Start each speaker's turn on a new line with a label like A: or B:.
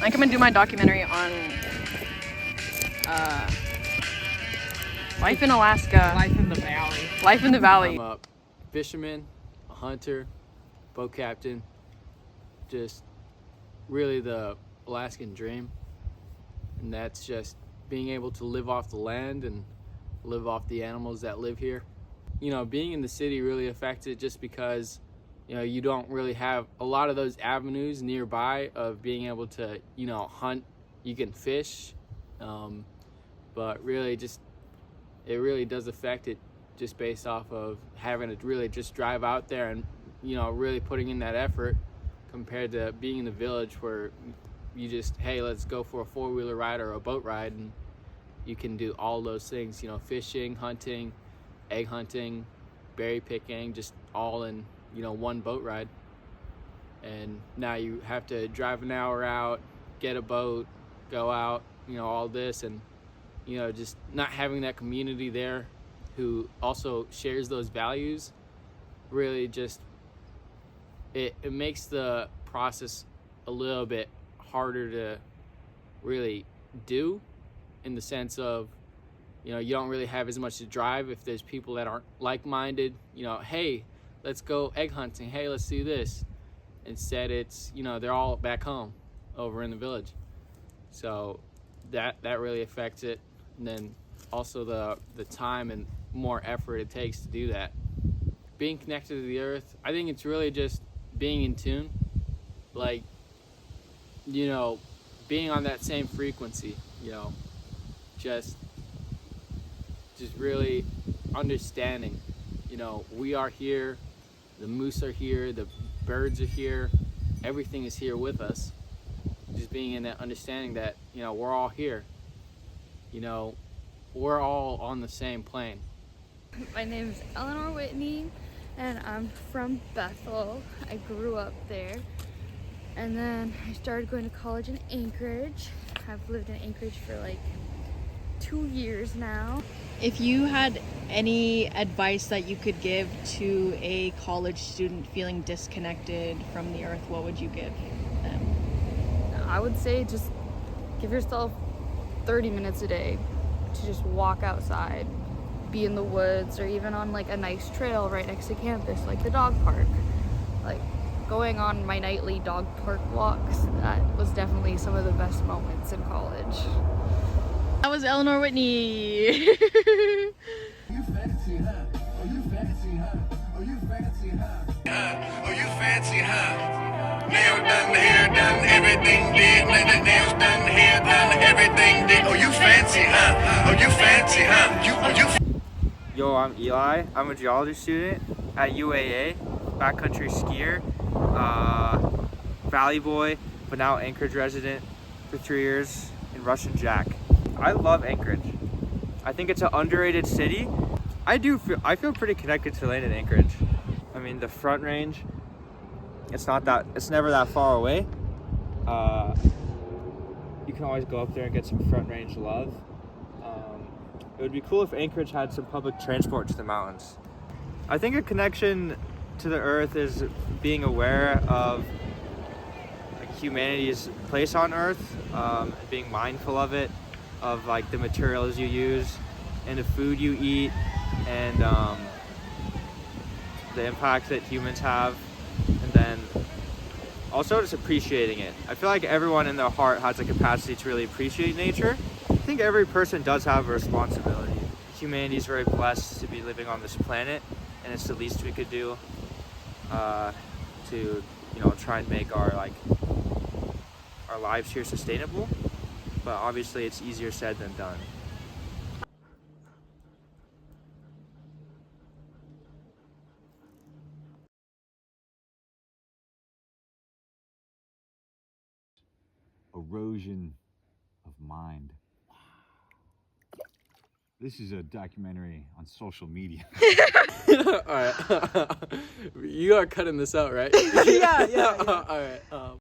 A: I come and do my documentary on life in Alaska.
B: Life in the valley.
A: Life in the valley.
C: I'm a fisherman, a hunter, boat captain. Just really the Alaskan dream. And that's just being able to live off the land and live off the animals that live here. You know, being in the city really affects it just because, you know, you don't really have a lot of those avenues nearby of being able to, you know, hunt. You can fish, but really it really does affect it just based off of having to really just drive out there and, you know, really putting in that effort compared to being in the village where you just, hey, let's go for a four-wheeler ride or a boat ride, and you can do all those things, you know, fishing, hunting, egg hunting, berry picking, just all in, you know, one boat ride. And now you have to drive an hour out, get a boat, go out, you know, all this, and, you know, just not having that community there who also shares those values really just, it makes the process a little bit harder to really do, in the sense of, you know, you don't really have as much to drive if there's people that aren't like-minded, you know, hey, let's go egg hunting, hey, let's do this. Instead, it's, you know, they're all back home over in the village. So that really affects it. And then also the time and more effort it takes to do that. Being connected to the earth, I think it's really just being in tune, like, you know, being on that same frequency, you know, just really understanding, you know, we are here, the moose are here, the birds are here, everything is here with us. Just being in that understanding that, you know, we're all here, you know, we're all on the same plane.
D: My name is Eleanor Whitney, and I'm from Bethel. I grew up there, and then I started going to college in Anchorage. I've lived in Anchorage for like 2 years now.
A: If you had any advice that you could give to a college student feeling disconnected from the earth, what would you give them?
D: I would say just give yourself 30 minutes a day to just walk outside, be in the woods, or even on like a nice trail right next to campus, like the dog park. Like going on my nightly dog park walks, that was definitely some of the best moments in college.
A: That was Eleanor Whitney.
E: You fancy, huh? Oh, you fancy, huh? Oh, you fancy, huh? Oh, you fancy, huh? Nail done, hair done, everything did. Nails done, hair done, everything did. Oh, you fancy, huh? Oh, you fancy, huh?
F: Yo, I'm Eli. I'm a geology student at UAA, backcountry skier, Valley boy, but now Anchorage resident for 3 years in Russian Jack. I love Anchorage. I think it's an underrated city. I feel pretty connected to land in Anchorage. I mean, the Front Range, it's never that far away. You can always go up there and get some Front Range love. It would be cool if Anchorage had some public transport to the mountains. I think a connection to the earth is being aware of like humanity's place on earth, being mindful of it, of like the materials you use and the food you eat, and the impact that humans have, and then also just appreciating it. I feel like everyone in their heart has a capacity to really appreciate nature. I think every person does have a responsibility. Humanity is very blessed to be living on this planet, and it's the least we could do to, you know, try and make our lives here sustainable. But obviously it's easier said than done.
G: Erosion of mind. This is a documentary on social media.
C: All right. You are cutting this out, right?
A: Yeah.
C: All right.